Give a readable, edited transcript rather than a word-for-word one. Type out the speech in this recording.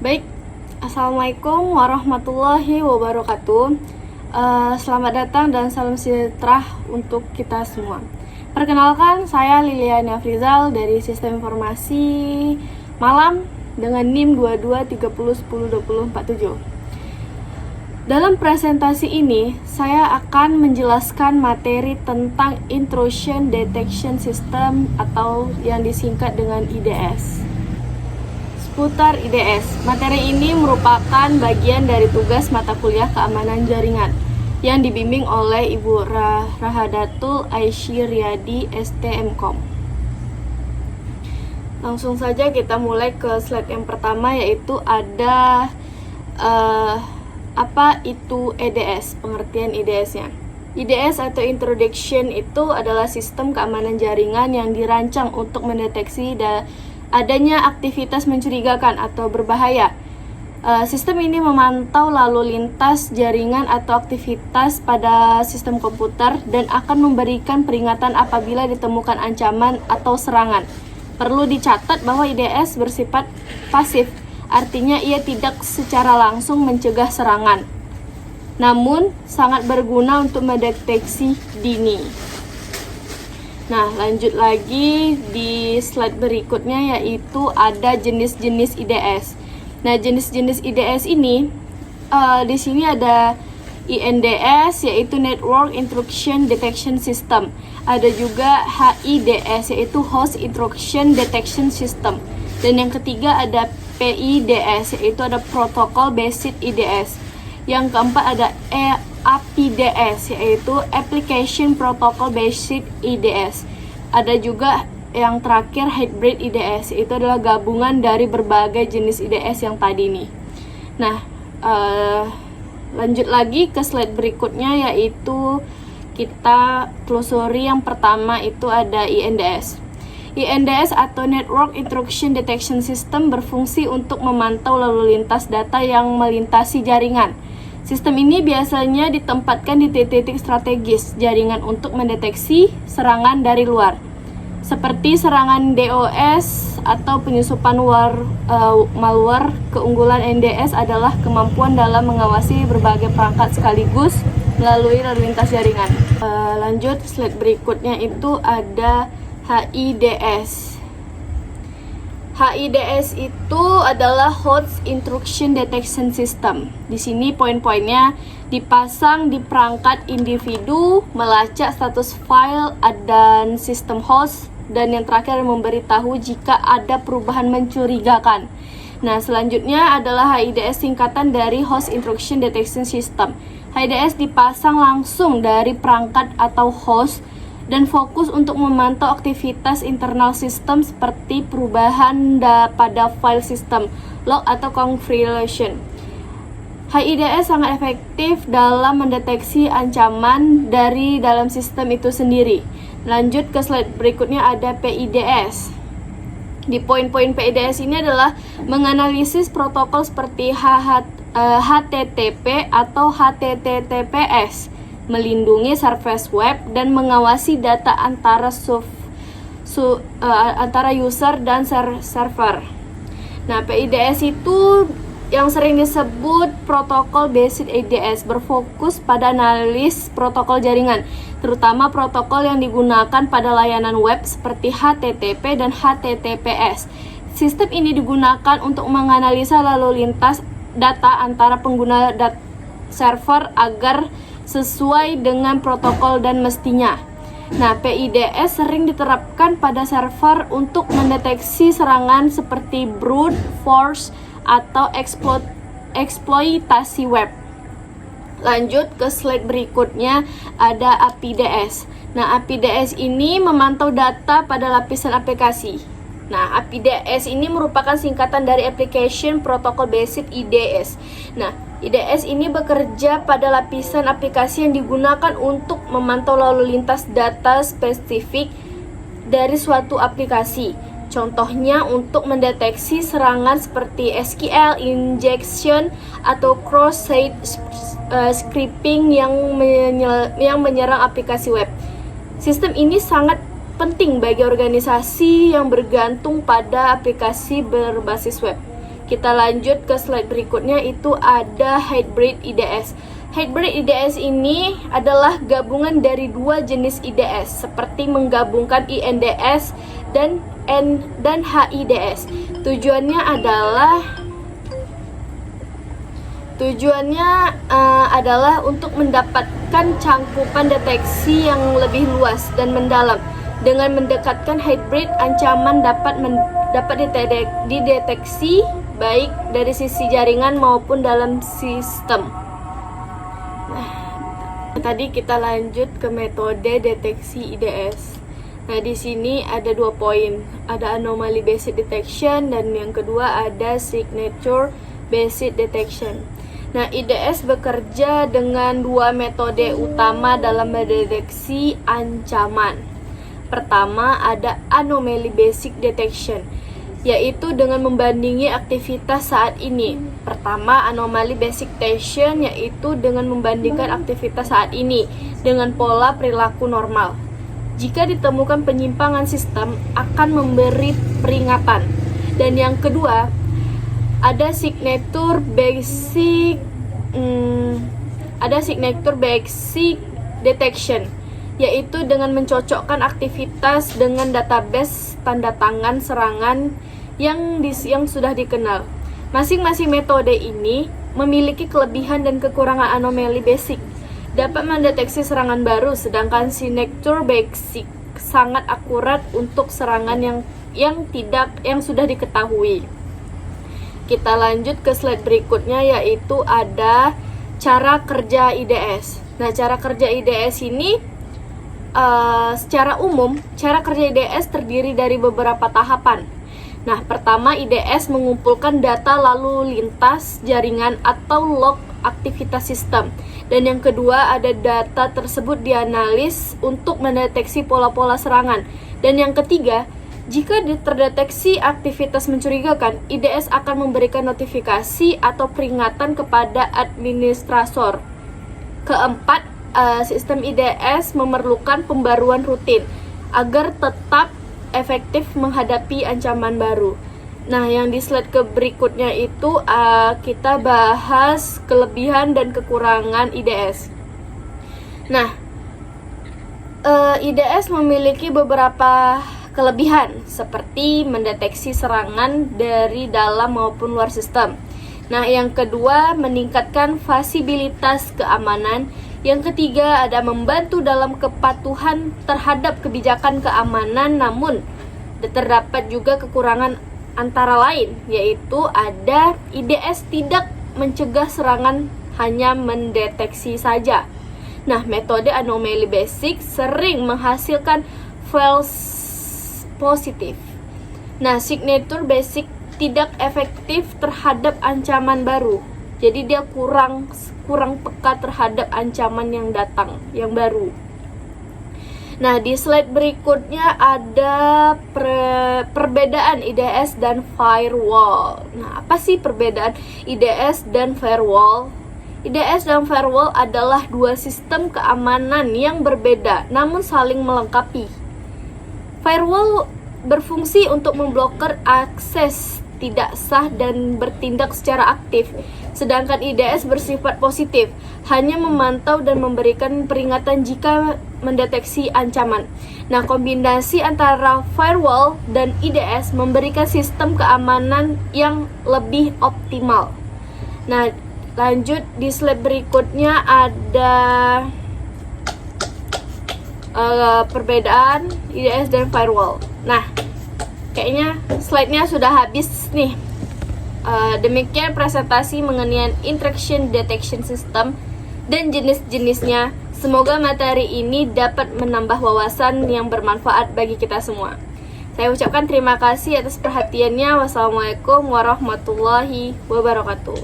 Baik, Assalamualaikum warahmatullahi wabarakatuh. Selamat datang dan salam sejahtera untuk kita semua. Perkenalkan, saya Liliana Frizal dari Sistem Informasi Malam dengan NIM 2230102047. Dalam presentasi ini, saya akan menjelaskan materi tentang Intrusion Detection System atau yang disingkat dengan IDS. Seputar IDS, materi ini merupakan bagian dari tugas mata kuliah keamanan jaringan yang dibimbing oleh Ibu Rahadatul Aisyah Riyadi STMkom. Langsung saja kita mulai ke slide yang pertama, yaitu ada apa itu EDS, pengertian IDS-nya. IDS atau Introduction itu adalah sistem keamanan jaringan yang dirancang untuk mendeteksi adanya aktivitas mencurigakan atau berbahaya. Sistem ini memantau lalu lintas jaringan atau aktivitas pada sistem komputer dan akan memberikan peringatan apabila ditemukan ancaman atau serangan. Perlu dicatat bahwa IDS bersifat pasif, artinya ia tidak secara langsung mencegah serangan, namun sangat berguna untuk mendeteksi dini. Nah, lanjut lagi di slide berikutnya, yaitu ada jenis-jenis IDS. Nah, jenis-jenis IDS ini di sini ada INDS, yaitu Network Intrusion Detection System. Ada juga HIDS, yaitu Host Intrusion Detection System. Dan yang ketiga ada PIDS, yaitu ada Protocol Based IDS. Yang keempat ada APDS, yaitu Application Protocol Based IDS. Ada juga yang terakhir Hybrid IDS, itu adalah gabungan dari berbagai jenis IDS yang tadi nih. Nah, lanjut lagi ke slide berikutnya, yaitu kita telusuri yang pertama, itu ada INDS. INDS atau Network Intrusion Detection System berfungsi untuk memantau lalu lintas data yang melintasi jaringan. Sistem ini biasanya ditempatkan di titik-titik strategis jaringan untuk mendeteksi serangan dari luar, seperti serangan DOS atau penyusupan malware. Keunggulan NDS adalah kemampuan dalam mengawasi berbagai perangkat sekaligus melalui lalu lintas jaringan. Lanjut slide berikutnya, itu ada HIDS. HIDS itu adalah Host Intrusion Detection System. Di sini poin-poinnya: dipasang di perangkat individu, melacak status file dan sistem host, dan yang terakhir memberitahu jika ada perubahan mencurigakan. Nah, selanjutnya adalah HIDS, singkatan dari Host Intrusion Detection System. HIDS dipasang langsung dari perangkat atau host dan fokus untuk memantau aktivitas internal sistem seperti perubahan pada file sistem, log atau configuration. HIDS sangat efektif dalam mendeteksi ancaman dari dalam sistem itu sendiri. Lanjut ke slide berikutnya, ada PIDS. Di poin-poin PIDS ini adalah menganalisis protokol seperti HTTP atau HTTPS, melindungi service web dan mengawasi data antara user dan server. Nah, PIDS itu yang sering disebut Protocol Based IDS, berfokus pada analis protokol jaringan, terutama protokol yang digunakan pada layanan web seperti HTTP dan HTTPS. Sistem ini digunakan untuk menganalisa lalu lintas data antara pengguna server agar sesuai dengan protokol dan mestinya. Nah, PIDS sering diterapkan pada server untuk mendeteksi serangan seperti brute force atau eksploitasi web. Lanjut ke slide berikutnya, ada APDS. Nah, APDS ini memantau data pada lapisan aplikasi. Nah, APDS ini merupakan singkatan dari Application Protocol Based IDS. Nah, IDS ini bekerja pada lapisan aplikasi yang digunakan untuk memantau lalu lintas data spesifik dari suatu aplikasi. Contohnya untuk mendeteksi serangan seperti SQL injection atau cross-site scripting yang menyerang aplikasi web. Sistem ini sangat penting bagi organisasi yang bergantung pada aplikasi berbasis web. Kita lanjut ke slide berikutnya, itu ada hybrid IDS. Hybrid IDS ini adalah gabungan dari dua jenis IDS, seperti menggabungkan INDS dan HIDS. Tujuannya adalah untuk mendapatkan cangkupan deteksi yang lebih luas dan mendalam. Dengan mendekatkan hybrid, ancaman dapat dideteksi baik dari sisi jaringan maupun dalam sistem. Tadi kita lanjut ke metode deteksi IDS. Nah, di sini ada 2 poin. Ada anomaly based detection dan yang kedua ada signature based detection. Nah, IDS bekerja dengan 2 metode utama dalam mendeteksi ancaman. Pertama, ada anomaly basic detection, yaitu dengan membandingi aktivitas saat ini. Pertama, anomaly basic detection yaitu dengan membandingkan aktivitas saat ini dengan pola perilaku normal. Jika ditemukan penyimpangan sistem, akan memberi peringatan. Dan yang kedua, ada signature basic detection, yaitu dengan mencocokkan aktivitas dengan database tanda tangan serangan yang sudah dikenal. Masing-masing metode ini memiliki kelebihan dan kekurangan. Anomaly basic dapat mendeteksi serangan baru, sedangkan signature basic sangat akurat untuk serangan yang sudah diketahui. Kita lanjut ke slide berikutnya, yaitu ada cara kerja IDS. Nah, cara kerja IDS ini secara umum, cara kerja IDS terdiri dari beberapa tahapan. Nah, pertama, IDS mengumpulkan data lalu lintas jaringan atau log aktivitas sistem. Dan yang kedua, ada data tersebut dianalisis untuk mendeteksi pola-pola serangan. Dan yang ketiga, jika terdeteksi aktivitas mencurigakan, IDS akan memberikan notifikasi atau peringatan kepada administrator. Keempat, sistem IDS memerlukan pembaruan rutin agar tetap efektif menghadapi ancaman baru. Nah, yang di slide berikutnya itu kita bahas kelebihan dan kekurangan IDS. Nah, IDS memiliki beberapa kelebihan seperti mendeteksi serangan dari dalam maupun luar sistem. Nah, yang kedua, meningkatkan visibilitas keamanan. Yang ketiga, ada membantu dalam kepatuhan terhadap kebijakan keamanan, namun terdapat juga kekurangan antara lain, yaitu ada IDS tidak mencegah serangan, hanya mendeteksi saja. Nah, metode anomaly basic sering menghasilkan false positif. Nah, signature basic tidak efektif terhadap ancaman baru. Jadi dia kurang peka terhadap ancaman yang datang, yang baru. Nah, di slide berikutnya ada perbedaan IDS dan firewall. Nah, apa sih perbedaan IDS dan firewall? IDS dan firewall adalah dua sistem keamanan yang berbeda, namun saling melengkapi. Firewall berfungsi untuk memblokir akses tidak sah dan bertindak secara aktif, sedangkan IDS bersifat positif, hanya memantau dan memberikan peringatan jika mendeteksi ancaman. Nah, kombinasi antara firewall dan IDS memberikan sistem keamanan yang lebih optimal. Nah, lanjut di slide berikutnya ada perbedaan IDS dan firewall. Nah, kayaknya slide-nya sudah habis nih. Demikian presentasi mengenai intrusion detection system dan jenis-jenisnya. Semoga materi ini dapat menambah wawasan yang bermanfaat bagi kita semua. Saya ucapkan terima kasih atas perhatiannya. Wassalamualaikum warahmatullahi wabarakatuh.